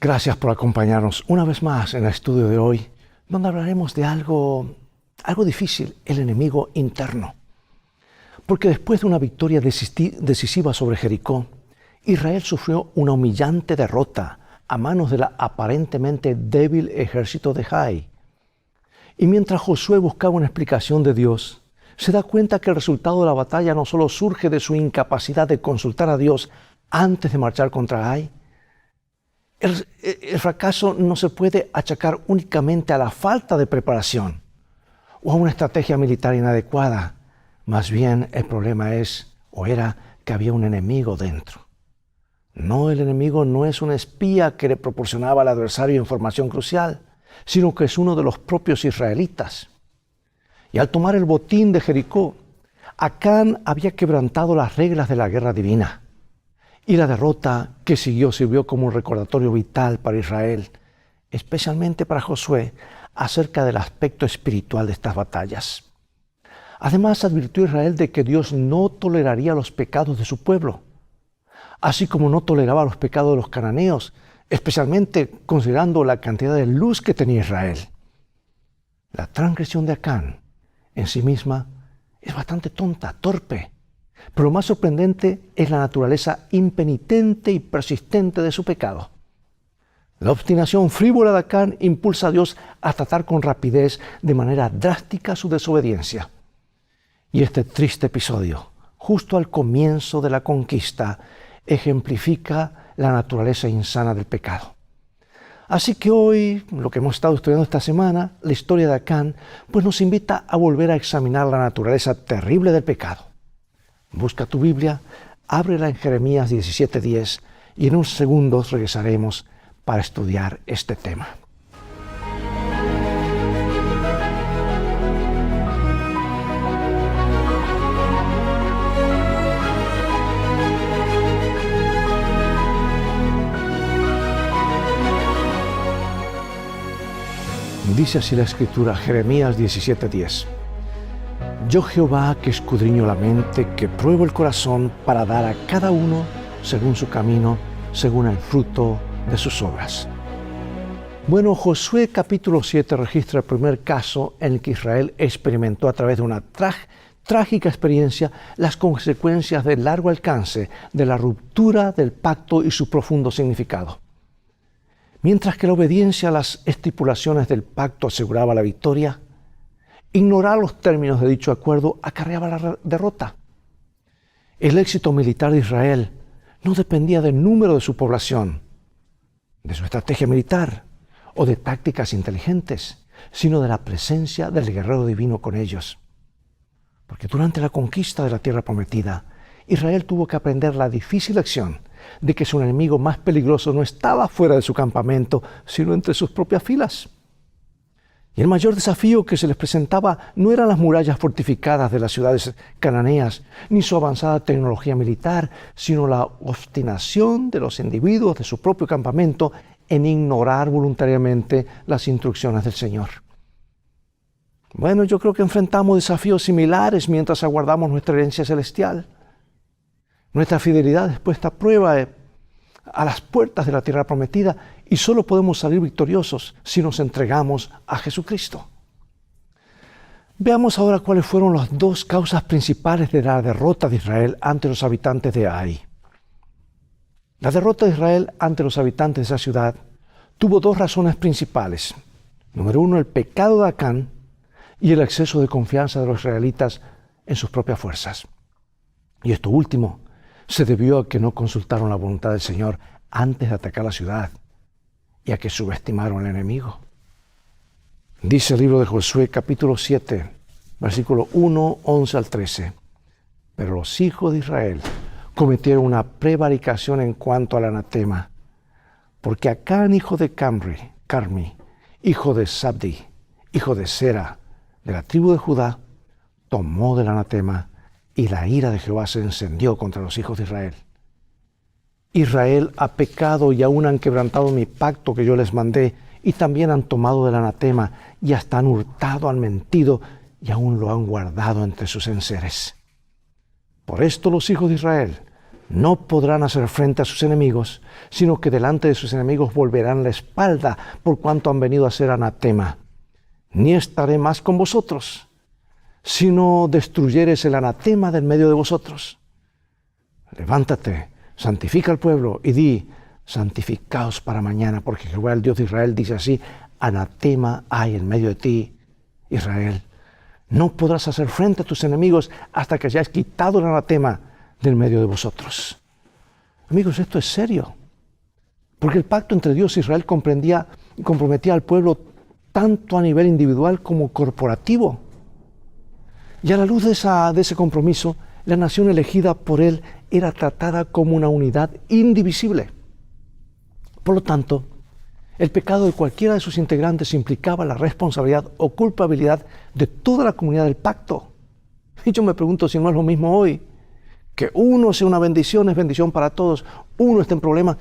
Gracias por acompañarnos una vez más en el estudio de hoy, donde hablaremos de algo difícil, el enemigo interno. Porque después de una victoria decisiva sobre Jericó, Israel sufrió una humillante derrota a manos del aparentemente débil ejército de Jai. Y mientras Josué buscaba una explicación de Dios, se da cuenta que el resultado de la batalla no solo surge de su incapacidad de consultar a Dios antes de marchar contra Jai. El fracaso no se puede achacar únicamente a la falta de preparación o a una estrategia militar inadecuada. Más bien el problema era que había un enemigo dentro. No, el enemigo no es un espía que le proporcionaba al adversario información crucial, sino que es uno de los propios israelitas. Y al tomar el botín de Jericó, Acán había quebrantado las reglas de la guerra divina. Y la derrota que siguió sirvió como un recordatorio vital para Israel, especialmente para Josué, acerca del aspecto espiritual de estas batallas. Además, advirtió a Israel de que Dios no toleraría los pecados de su pueblo, así como no toleraba los pecados de los cananeos, especialmente considerando la cantidad de luz que tenía Israel. La transgresión de Acán en sí misma es bastante tonta, torpe. Pero lo más sorprendente es la naturaleza impenitente y persistente de su pecado. La obstinación frívola de Acán impulsa a Dios a tratar con rapidez, de manera drástica, su desobediencia. Y este triste episodio, justo al comienzo de la conquista, ejemplifica la naturaleza insana del pecado. Así que hoy, lo que hemos estado estudiando esta semana, la historia de Acán, pues nos invita a volver a examinar la naturaleza terrible del pecado. Busca tu Biblia, ábrela en Jeremías 17:10 y en unos segundos regresaremos para estudiar este tema. Dice así la Escritura, Jeremías 17:10. Yo Jehová, que escudriño la mente, que pruebo el corazón para dar a cada uno según su camino, según el fruto de sus obras. Bueno, Josué capítulo 7 registra el primer caso en el que Israel experimentó a través de una trágica experiencia las consecuencias de largo alcance de la ruptura del pacto y su profundo significado. Mientras que la obediencia a las estipulaciones del pacto aseguraba la victoria, ignorar los términos de dicho acuerdo acarreaba la derrota. El éxito militar de Israel no dependía del número de su población, de su estrategia militar o de tácticas inteligentes, sino de la presencia del guerrero divino con ellos. Porque durante la conquista de la tierra prometida, Israel tuvo que aprender la difícil lección de que su enemigo más peligroso no estaba fuera de su campamento, sino entre sus propias filas. Y el mayor desafío que se les presentaba no eran las murallas fortificadas de las ciudades cananeas, ni su avanzada tecnología militar, sino la obstinación de los individuos de su propio campamento en ignorar voluntariamente las instrucciones del Señor. Bueno, yo creo que enfrentamos desafíos similares mientras aguardamos nuestra herencia celestial. Nuestra fidelidad es puesta a prueba a las puertas de la tierra prometida y solo podemos salir victoriosos si nos entregamos a Jesucristo. Veamos ahora cuáles fueron las dos causas principales de la derrota de Israel ante los habitantes de Ai. La derrota de Israel ante los habitantes de esa ciudad tuvo dos razones principales. Número uno, el pecado de Acán y el exceso de confianza de los israelitas en sus propias fuerzas. Y esto último se debió a que no consultaron la voluntad del Señor antes de atacar la ciudad y a que subestimaron al enemigo. Dice el libro de Josué capítulo 7, versículo 1, 11 al 13. Pero los hijos de Israel cometieron una prevaricación en cuanto al anatema, porque Acán, hijo de Carmi, hijo de Sabdi, hijo de Sera, de la tribu de Judá, tomó del anatema, y la ira de Jehová se encendió contra los hijos de Israel. Israel ha pecado y aún han quebrantado mi pacto que yo les mandé, y también han tomado del anatema, y hasta han hurtado, han mentido, y aún lo han guardado entre sus enseres. Por esto los hijos de Israel no podrán hacer frente a sus enemigos, sino que delante de sus enemigos volverán la espalda, por cuanto han venido a ser anatema. Ni estaré más con vosotros, sino destruyeres el anatema del medio de vosotros. Levántate, santifica al pueblo y di: santificaos para mañana, porque Jehová, el Dios de Israel, dice así: anatema hay en medio de ti, Israel. No podrás hacer frente a tus enemigos hasta que hayas quitado el anatema del medio de vosotros. Amigos, esto es serio, porque el pacto entre Dios e Israel comprendía y comprometía al pueblo tanto a nivel individual como corporativo. Y a la luz de ese compromiso, la nación elegida por él era tratada como una unidad indivisible. Por lo tanto, el pecado de cualquiera de sus integrantes implicaba la responsabilidad o culpabilidad de toda la comunidad del pacto. Y yo me pregunto si no es lo mismo hoy, que uno sea una bendición, es bendición para todos, uno está en problemas,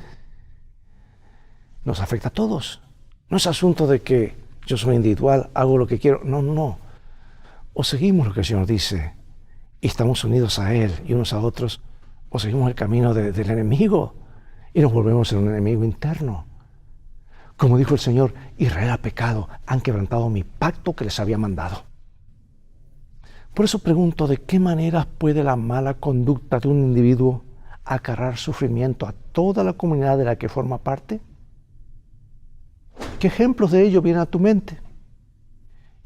nos afecta a todos. No es asunto de que yo soy individual, hago lo que quiero, no. O seguimos lo que el Señor dice y estamos unidos a Él y unos a otros, o seguimos el camino del enemigo y nos volvemos en un enemigo interno. Como dijo el Señor: Israel ha pecado, han quebrantado mi pacto que les había mandado. Por eso pregunto: ¿de qué maneras puede la mala conducta de un individuo acarrear sufrimiento a toda la comunidad de la que forma parte? ¿Qué ejemplos de ello vienen a tu mente?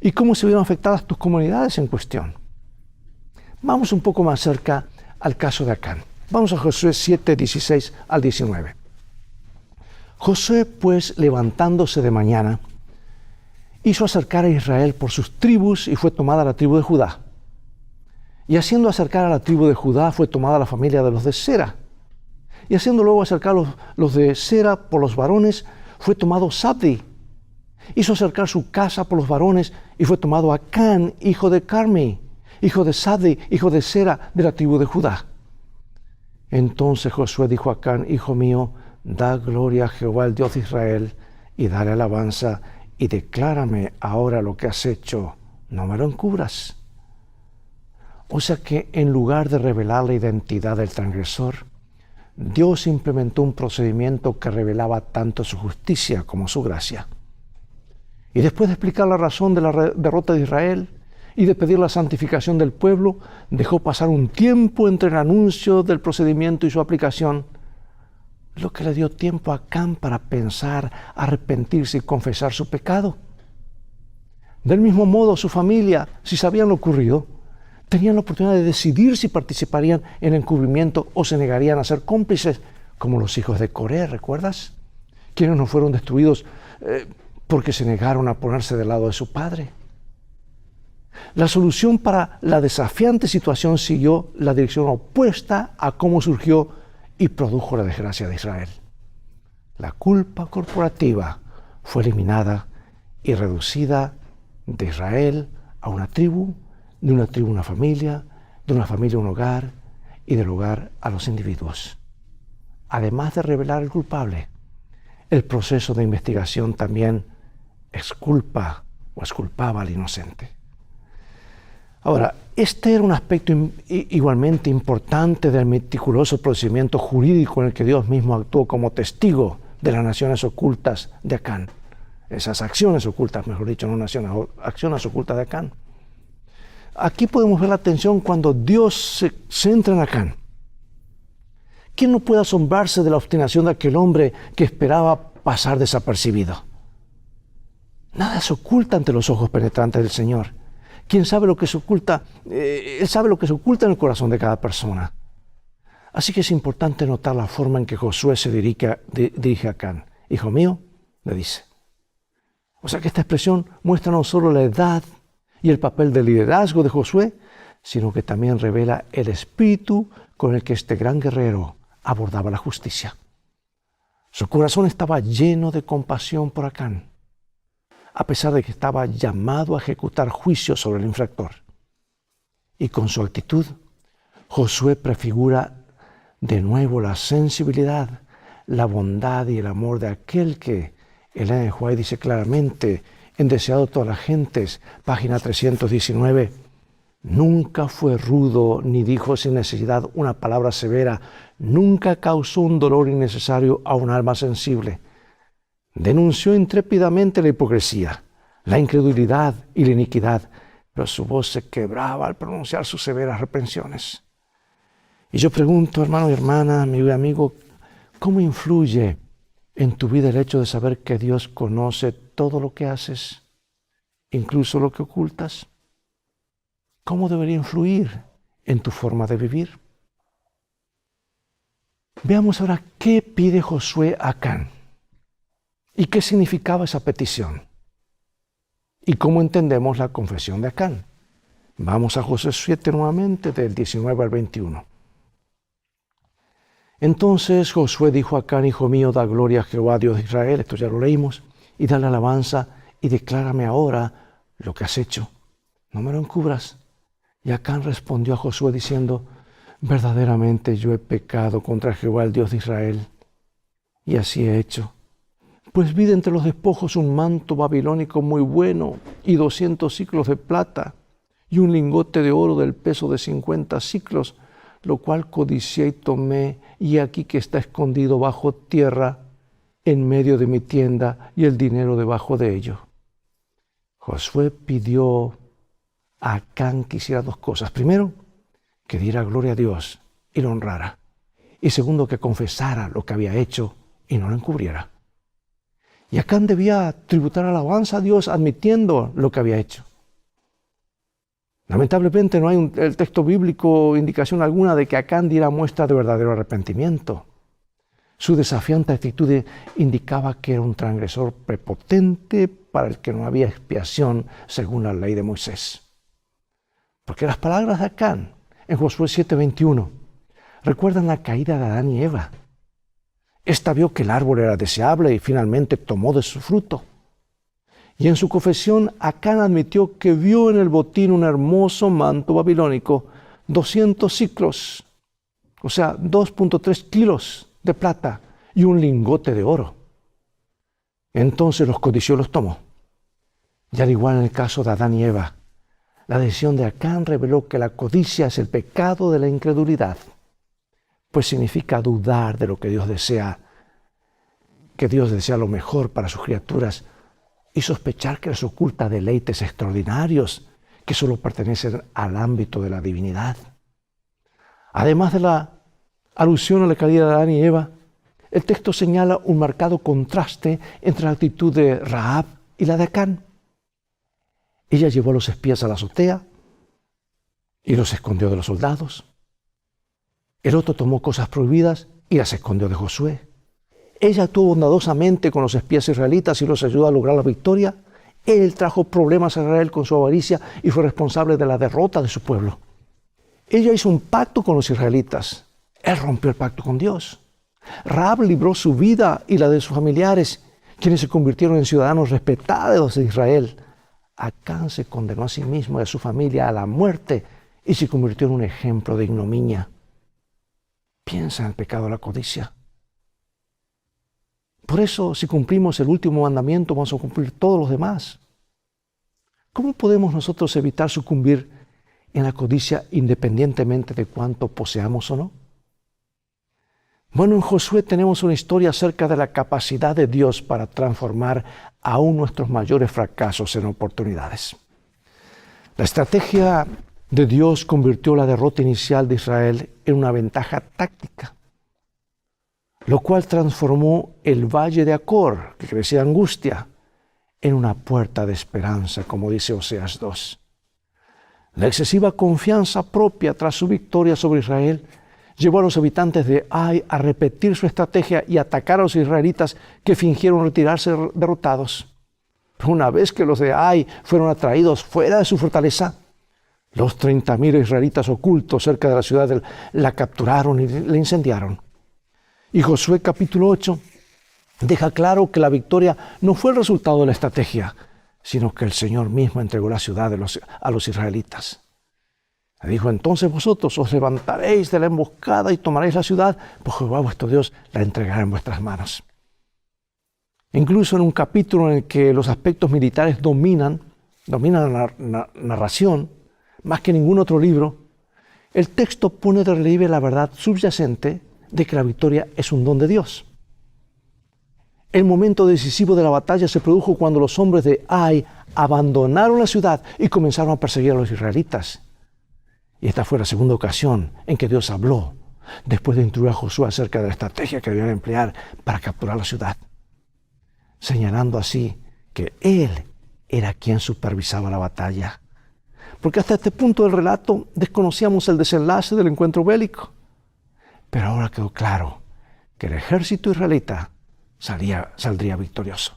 ¿Y cómo se vieron afectadas tus comunidades en cuestión? Vamos un poco más cerca al caso de Acán. Vamos a Josué 7, 16 al 19. Josué, pues, levantándose de mañana, hizo acercar a Israel por sus tribus y fue tomada la tribu de Judá. Y haciendo acercar a la tribu de Judá fue tomada la familia de los de Sera. Y haciendo luego acercar los de Sera por los varones, fue tomado Zabdi. Hizo acercar su casa por los varones y fue tomado Acán, hijo de Carmi, hijo de Zabdi, hijo de Sera, de la tribu de Judá. Entonces Josué dijo a Acán: hijo mío, da gloria a Jehová, el Dios de Israel, y dale alabanza, y declárame ahora lo que has hecho, no me lo encubras. O sea que en lugar de revelar la identidad del transgresor, Dios implementó un procedimiento que revelaba tanto su justicia como su gracia. Y después de explicar la razón de la derrota de Israel y de pedir la santificación del pueblo, dejó pasar un tiempo entre el anuncio del procedimiento y su aplicación, lo que le dio tiempo a Acán para pensar, arrepentirse y confesar su pecado. Del mismo modo, su familia, si sabían lo ocurrido, tenían la oportunidad de decidir si participarían en el encubrimiento o se negarían a ser cómplices, como los hijos de Coré, ¿recuerdas? Quienes no fueron destruidos porque se negaron a ponerse del lado de su padre. La solución para la desafiante situación siguió la dirección opuesta a cómo surgió y produjo la desgracia de Israel. La culpa corporativa fue eliminada y reducida de Israel a una tribu, de una tribu a una familia, de una familia a un hogar y del hogar a los individuos. Además de revelar al culpable, el proceso de investigación también exculpa o exculpaba al inocente. Ahora, este era un aspecto igualmente importante del meticuloso procedimiento jurídico en el que Dios mismo actuó como testigo de las naciones ocultas de Acán. Esas acciones ocultas, mejor dicho, no naciones, acciones ocultas de Acán. Aquí podemos ver la atención cuando Dios se centra en Acán. ¿Quién no puede asombrarse de la obstinación de aquel hombre que esperaba pasar desapercibido? Nada se oculta ante los ojos penetrantes del Señor. ¿Quién sabe lo que se oculta? Él sabe lo que se oculta en el corazón de cada persona. Así que es importante notar la forma en que Josué se dirige a Acán. Hijo mío, le dice. O sea que esta expresión muestra no solo la edad y el papel de liderazgo de Josué, sino que también revela el espíritu con el que este gran guerrero abordaba la justicia. Su corazón estaba lleno de compasión por Acán, a pesar de que estaba llamado a ejecutar juicio sobre el infractor. Y con su actitud, Josué prefigura de nuevo la sensibilidad, la bondad y el amor de aquel que Ellen G. White dice claramente en Deseado de todas las gentes, página 319, Nunca fue rudo ni dijo sin necesidad una palabra severa. Nunca causó un dolor innecesario a un alma sensible. Denunció intrépidamente la hipocresía, la incredulidad y la iniquidad, pero su voz se quebraba al pronunciar sus severas reprensiones. Y yo pregunto, hermano y hermana, amigo y amigo, ¿cómo influye en tu vida el hecho de saber que Dios conoce todo lo que haces, incluso lo que ocultas? ¿Cómo debería influir en tu forma de vivir? Veamos ahora qué pide Josué a Acán y qué significaba esa petición y cómo entendemos la confesión de Acán. Vamos a Josué 7 nuevamente, del 19 al 21. Entonces Josué dijo a Acán: hijo mío, da gloria a Jehová, Dios de Israel, esto ya lo leímos, y dale alabanza y declárame ahora lo que has hecho. No me lo encubras. Y Acán respondió a Josué diciendo: verdaderamente yo he pecado contra Jehová, el Dios de Israel, y así he hecho. Pues vi de entre los despojos un manto babilónico muy bueno y 200 siclos de plata y un lingote de oro del peso de 50 siclos, lo cual codicié y tomé, y aquí que está escondido bajo tierra en medio de mi tienda, y el dinero debajo de ello. Josué pidió a Acán que hiciera dos cosas. Primero, que diera gloria a Dios y lo honrara. Y segundo, que confesara lo que había hecho y no lo encubriera. Y Acán debía tributar alabanza a Dios admitiendo lo que había hecho. Lamentablemente no hay en el texto bíblico indicación alguna de que Acán diera muestra de verdadero arrepentimiento. Su desafiante actitud indicaba que era un transgresor prepotente para el que no había expiación según la ley de Moisés. Porque las palabras de Acán en Josué 7:21 recuerdan la caída de Adán y Eva. Esta vio que el árbol era deseable y finalmente tomó de su fruto. Y en su confesión, Acán admitió que vio en el botín un hermoso manto babilónico, 200 siclos, o sea, 2.3 kilos de plata y un lingote de oro. Entonces los codició y los tomó. Y al igual en el caso de Adán y Eva, la decisión de Acán reveló que la codicia es el pecado de la incredulidad, pues significa dudar de lo que Dios desea lo mejor para sus criaturas, y sospechar que les oculta deleites extraordinarios que solo pertenecen al ámbito de la divinidad. Además de la alusión a la caída de Adán y Eva, el texto señala un marcado contraste entre la actitud de Rahab y la de Acán. Ella llevó a los espías a la azotea y los escondió de los soldados. El otro tomó cosas prohibidas y las escondió de Josué. Ella actuó bondadosamente con los espías israelitas y los ayudó a lograr la victoria. Él trajo problemas a Israel con su avaricia y fue responsable de la derrota de su pueblo. Ella hizo un pacto con los israelitas. Él rompió el pacto con Dios. Rahab libró su vida y la de sus familiares, quienes se convirtieron en ciudadanos respetados de Israel. Acán se condenó a sí mismo y a su familia a la muerte y se convirtió en un ejemplo de ignominia. Piensa en el pecado de la codicia. Por eso, si cumplimos el último mandamiento, vamos a cumplir todos los demás. ¿Cómo podemos nosotros evitar sucumbir en la codicia independientemente de cuánto poseamos o no? Bueno, en Josué tenemos una historia acerca de la capacidad de Dios para transformar aún nuestros mayores fracasos en oportunidades. La estrategia de Dios convirtió la derrota inicial de Israel en una ventaja táctica, lo cual transformó el valle de Acor, que crecía angustia, en una puerta de esperanza, como dice Oseas 2. La excesiva confianza propia tras su victoria sobre Israel llevó a los habitantes de Ai a repetir su estrategia y atacar a los israelitas que fingieron retirarse derrotados. Pero una vez que los de Ai fueron atraídos fuera de su fortaleza, los 30,000 israelitas ocultos cerca de la ciudad la capturaron y la incendiaron. Y Josué capítulo 8 deja claro que la victoria no fue el resultado de la estrategia, sino que el Señor mismo entregó la ciudad a los israelitas. Le dijo: entonces vosotros os levantaréis de la emboscada y tomaréis la ciudad, pues Jehová vuestro Dios la entregará en vuestras manos. Incluso en un capítulo en el que los aspectos militares dominan la narración, más que ningún otro libro, el texto pone de relieve la verdad subyacente de que la victoria es un don de Dios. El momento decisivo de la batalla se produjo cuando los hombres de Ai abandonaron la ciudad y comenzaron a perseguir a los israelitas. Y esta fue la segunda ocasión en que Dios habló, después de instruir a Josué acerca de la estrategia que debían emplear para capturar la ciudad, señalando así que Él era quien supervisaba la batalla. Porque hasta este punto del relato desconocíamos el desenlace del encuentro bélico. Pero ahora quedó claro que el ejército israelita saldría victorioso.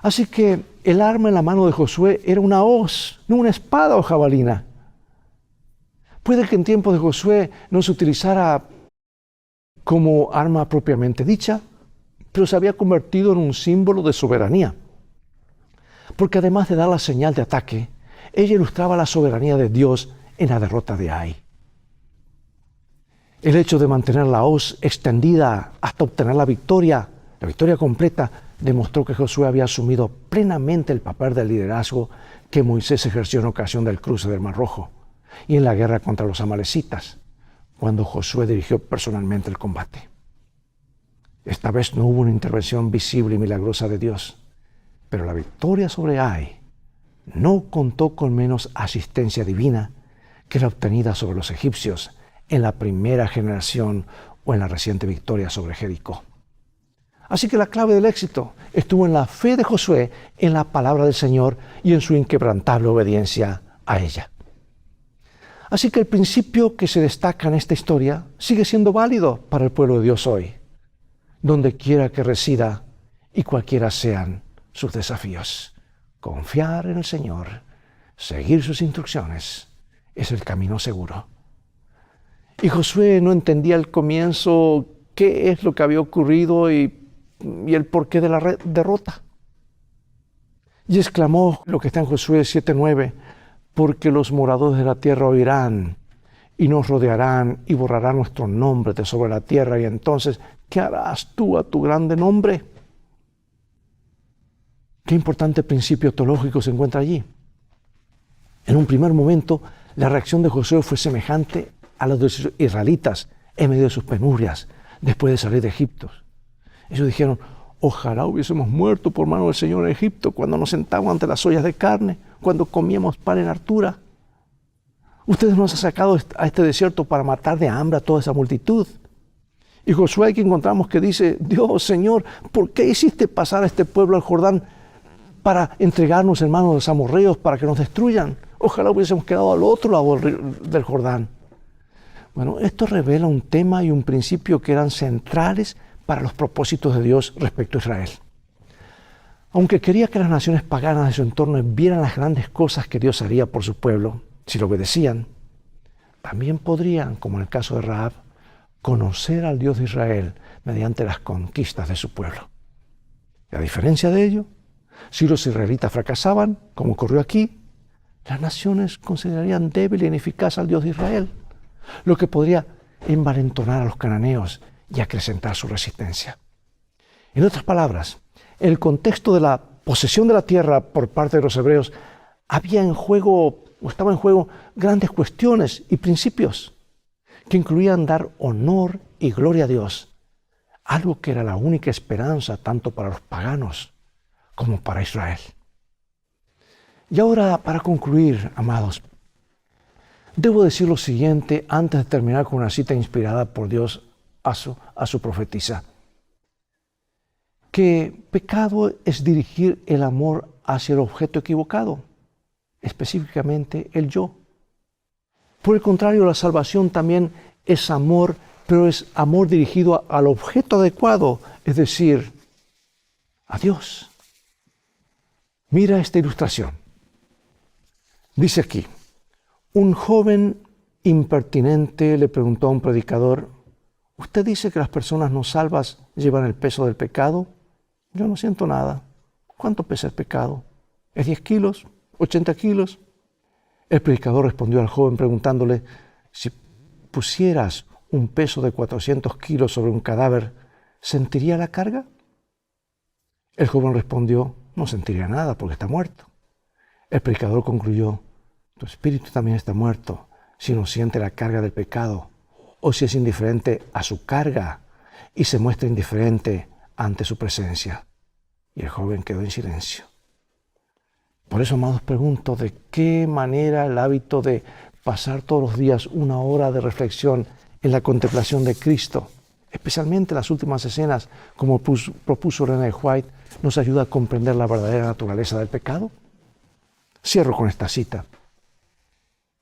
Así que el arma en la mano de Josué era una hoz, no una espada o jabalina. Puede que en tiempos de Josué no se utilizara como arma propiamente dicha, pero se había convertido en un símbolo de soberanía. Porque además de dar la señal de ataque, ella ilustraba la soberanía de Dios en la derrota de Ai. El hecho de mantener la hoz extendida hasta obtener la victoria completa, demostró que Josué había asumido plenamente el papel de liderazgo que Moisés ejerció en ocasión del cruce del Mar Rojo y en la guerra contra los amalecitas, cuando Josué dirigió personalmente el combate. Esta vez no hubo una intervención visible y milagrosa de Dios, pero la victoria sobre Ai no contó con menos asistencia divina que la obtenida sobre los egipcios en la primera generación o en la reciente victoria sobre Jericó. Así que la clave del éxito estuvo en la fe de Josué, en la palabra del Señor y en su inquebrantable obediencia a ella. Así que el principio que se destaca en esta historia sigue siendo válido para el pueblo de Dios hoy, donde quiera que resida y cualquiera sean sus desafíos. Confiar en el Señor, seguir sus instrucciones, es el camino seguro. Y Josué no entendía al comienzo qué es lo que había ocurrido y el porqué de la derrota. Y exclamó lo que está en Josué 7:9, porque los moradores de la tierra oirán y nos rodearán y borrarán nuestro nombre de sobre la tierra, y entonces, ¿qué harás tú a tu grande nombre? Qué importante principio teológico se encuentra allí. En un primer momento, la reacción de Josué fue semejante a la de los israelitas en medio de sus penurias, después de salir de Egipto. Ellos dijeron: ojalá hubiésemos muerto por mano del Señor en Egipto, cuando nos sentábamos ante las ollas de carne, cuando comíamos pan en hartura. Ustedes nos han sacado a este desierto para matar de hambre a toda esa multitud. Y Josué, aquí encontramos que dice: Dios, Señor, ¿por qué hiciste pasar a este pueblo al Jordán para entregarnos en manos de los amorreos para que nos destruyan? Ojalá hubiésemos quedado al otro lado del Jordán. Bueno, esto revela un tema y un principio que eran centrales para los propósitos de Dios respecto a Israel. Aunque quería que las naciones paganas de su entorno vieran las grandes cosas que Dios haría por su pueblo, si lo obedecían, también podrían, como en el caso de Rahab, conocer al Dios de Israel mediante las conquistas de su pueblo. Y a diferencia de ello, si los israelitas fracasaban, como ocurrió aquí, las naciones considerarían débil e ineficaz al Dios de Israel, lo que podría envalentonar a los cananeos y acrecentar su resistencia. En otras palabras, en el contexto de la posesión de la tierra por parte de los hebreos, estaba en juego grandes cuestiones y principios que incluían dar honor y gloria a Dios, algo que era la única esperanza tanto para los paganos como para Israel. Y ahora, para concluir, amados, debo decir lo siguiente antes de terminar con una cita inspirada por Dios a su profetisa. Que pecado es dirigir el amor hacia el objeto equivocado, específicamente el yo. Por el contrario, la salvación también es amor, pero es amor dirigido al objeto adecuado, es decir, a Dios. Mira esta ilustración. Dice aquí: un joven impertinente le preguntó a un predicador: ¿usted dice que las personas no salvas llevan el peso del pecado? Yo no siento nada. ¿Cuánto pesa el pecado? ¿Es 10 kilos? ¿80 kilos? El predicador respondió al joven preguntándole: si pusieras un peso de 400 kilos sobre un cadáver, ¿sentiría la carga? El joven respondió: no sentiría nada porque está muerto. El predicador concluyó: Tu espíritu también está muerto si no siente la carga del pecado o si es indiferente a su carga y se muestra indiferente ante su presencia. Y el joven quedó en silencio. Por eso, amados, pregunto, ¿de qué manera el hábito de pasar todos los días una hora de reflexión en la contemplación de Cristo, especialmente las últimas escenas, como propuso René White, nos ayuda a comprender la verdadera naturaleza del pecado? Cierro con esta cita.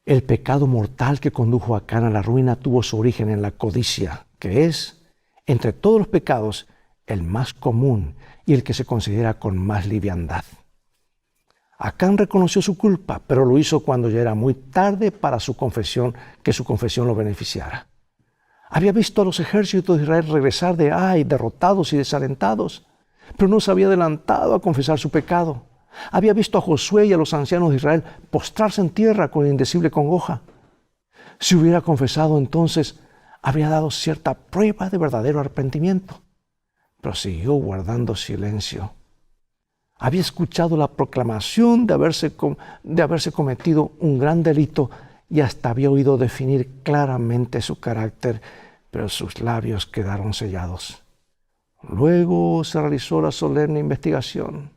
El pecado mortal que condujo a Acán a la ruina tuvo su origen en la codicia, que es, entre todos los pecados, el más común y el que se considera con más liviandad. Acán reconoció su culpa, pero lo hizo cuando ya era muy tarde para que su confesión lo beneficiara. Había visto a los ejércitos de Israel regresar de Ai, derrotados y desalentados, pero no se había adelantado a confesar su pecado. Había visto a Josué y a los ancianos de Israel postrarse en tierra con indecible congoja. Si hubiera confesado entonces, habría dado cierta prueba de verdadero arrepentimiento, pero siguió guardando silencio. Había escuchado la proclamación de haberse cometido un gran delito y hasta había oído definir claramente su carácter, pero sus labios quedaron sellados. Luego se realizó la solemne investigación.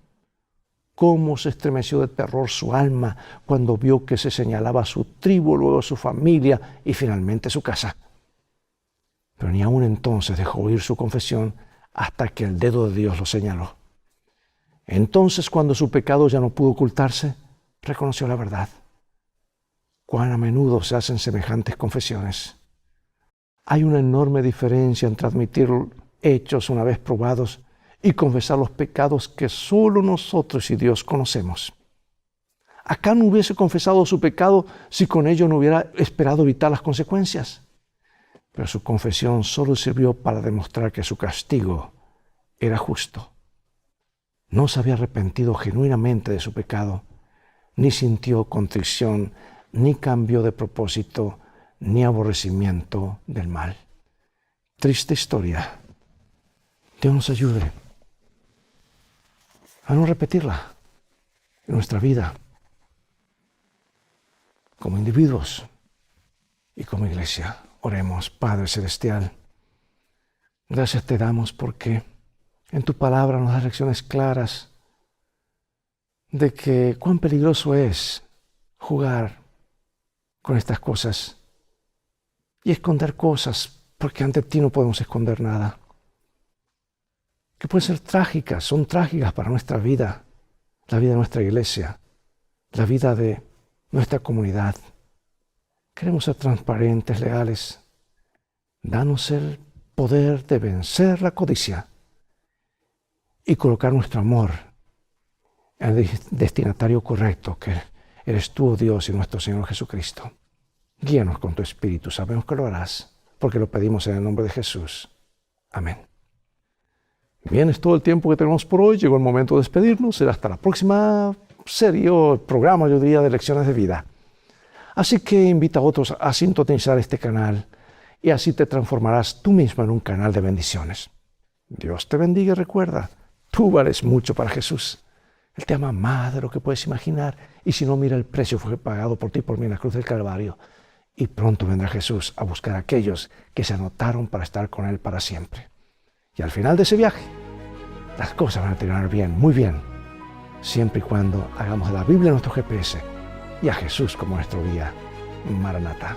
Cómo se estremeció de terror su alma cuando vio que se señalaba a su tribu, luego a su familia y finalmente su casa. Pero ni aún entonces dejó oír su confesión hasta que el dedo de Dios lo señaló. Entonces, cuando su pecado ya no pudo ocultarse, reconoció la verdad. Cuán a menudo se hacen semejantes confesiones. Hay una enorme diferencia entre admitir hechos una vez probados y confesar los pecados que solo nosotros y Dios conocemos. Acán no hubiese confesado su pecado si con ello no hubiera esperado evitar las consecuencias. Pero su confesión solo sirvió para demostrar que su castigo era justo. No se había arrepentido genuinamente de su pecado, ni sintió contrición, ni cambió de propósito, ni aborrecimiento del mal. Triste historia. Dios nos ayude a no repetirla en nuestra vida, como individuos y como iglesia. Oremos. Padre Celestial, gracias te damos porque en tu palabra nos das lecciones claras de que cuán peligroso es jugar con estas cosas y esconder cosas, porque ante ti no podemos esconder nada. Que pueden ser trágicas, son trágicas para nuestra vida, la vida de nuestra iglesia, la vida de nuestra comunidad. Queremos ser transparentes, leales. Danos el poder de vencer la codicia y colocar nuestro amor en el destinatario correcto, que eres tú, oh Dios, y nuestro Señor Jesucristo. Guíanos con tu Espíritu, sabemos que lo harás, porque lo pedimos en el nombre de Jesús. Amén. Bien, es todo el tiempo que tenemos por hoy. Llegó el momento de despedirnos. Será hasta la próxima serie o programa, yo diría, de Lecciones de Vida. Así que invita a otros a sintonizar este canal y así te transformarás tú mismo en un canal de bendiciones. Dios te bendiga y recuerda, tú vales mucho para Jesús. Él te ama más de lo que puedes imaginar. Y si no, mira el precio fue pagado por ti por mí en la cruz del Calvario. Y pronto vendrá Jesús a buscar a aquellos que se anotaron para estar con Él para siempre. Y al final de ese viaje, las cosas van a terminar bien, muy bien, siempre y cuando hagamos de la Biblia nuestro GPS y a Jesús como nuestro guía. Maranatha.